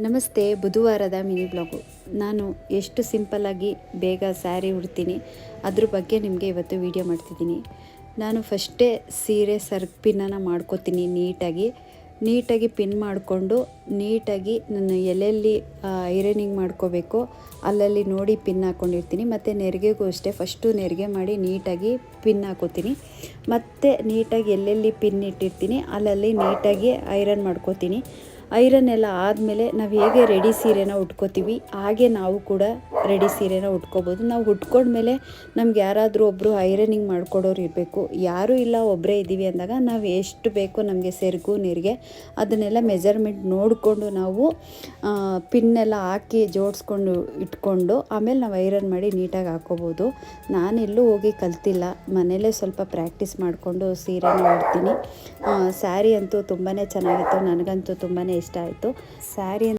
ನಮಸ್ತೆ. ಬುಧವಾರದ mini blog. ನಾನು ಎಷ್ಟು ಸಿಂಪಲ್ಲಾಗಿ ಬೇಗ ಸ್ಯಾರಿ ಉಡ್ತೀನಿ ಅದ್ರ ಬಗ್ಗೆ ನಿಮಗೆ ಇವತ್ತು ವಿಡಿಯೋ ಮಾಡ್ತಿದ್ದೀನಿ. ನಾನು ಫಸ್ಟೇ ಸೀರೆ ಸರ್ಗ್ ಪಿನ್ನನ್ನು ಮಾಡ್ಕೋತೀನಿ. ನೀಟಾಗಿ ಪಿನ್ ಮಾಡಿಕೊಂಡು ನೀಟಾಗಿ ನಾನು ಎಲ್ಲೆಲ್ಲಿ ಐರನಿಂಗ್ ಮಾಡ್ಕೋಬೇಕೋ ಅಲ್ಲಲ್ಲಿ ನೋಡಿ ಪಿನ್ ಹಾಕ್ಕೊಂಡಿರ್ತೀನಿ. ಮತ್ತು ನೆರಿಗೆಗೂ ಅಷ್ಟೇ ಫಸ್ಟು ನೆರಿಗೆ ಮಾಡಿ ನೀಟಾಗಿ ಪಿನ್ ಹಾಕೋತೀನಿ. ಮತ್ತು ನೀಟಾಗಿ ಎಲ್ಲೆಲ್ಲಿ ಪಿನ್ ಇಟ್ಟಿರ್ತೀನಿ ಅಲ್ಲಲ್ಲಿ ನೀಟಾಗಿ ಐರನ್ ಮಾಡ್ಕೋತೀನಿ. ಐರನ್ ಎಲ್ಲ ಆದಮೇಲೆ ನಾವು ಹೇಗೆ ರೆಡಿ ಸೀರೆನ ಉಟ್ಕೋತೀವಿ ಹಾಗೆ ನಾವು ಕೂಡ ರೆಡಿ ಸೀರೆನ ಉಟ್ಕೋಬೋದು. ನಾವು ಉಟ್ಕೊಂಡ್ಮೇಲೆ ನಮ್ಗೆ ಯಾರಾದರೂ ಒಬ್ಬರು ಐರನಿಂಗ್ ಮಾಡ್ಕೊಡೋರು ಇರಬೇಕು. ಯಾರೂ ಇಲ್ಲ, ಒಬ್ಬರೇ ಇದ್ದೀವಿ ಅಂದಾಗ ನಾವು ಎಷ್ಟು ಬೇಕೋ ನಮಗೆ ಸೆರಗು ನೆರಿಗೆ ಅದನ್ನೆಲ್ಲ ಮೆಜರ್ಮೆಂಟ್ ನೋಡಿಕೊಂಡು ನಾವು ಪಿನ್ನೆಲ್ಲ ಹಾಕಿ ಜೋಡಿಸ್ಕೊಂಡು ಇಟ್ಕೊಂಡು ಆಮೇಲೆ ನಾವು ಐರನ್ ಮಾಡಿ ನೀಟಾಗಿ ಹಾಕ್ಕೋಬೋದು. ನಾನೆಲ್ಲೂ ಹೋಗಿ ಕಲ್ತಿಲ್ಲ, ಮನೇಲೇ ಸ್ವಲ್ಪ ಪ್ರಾಕ್ಟೀಸ್ ಮಾಡಿಕೊಂಡು ಸೀರೆನ ಉಡ್ತೀನಿ. ಸ್ಯಾರಿ ಅಂತೂ ತುಂಬಾ ಚೆನ್ನಾಗಿತ್ತು, ನನಗಂತೂ ತುಂಬಾ ಇಷ್ಟ ಆಯಿತು ಸ್ಯಾರಿ.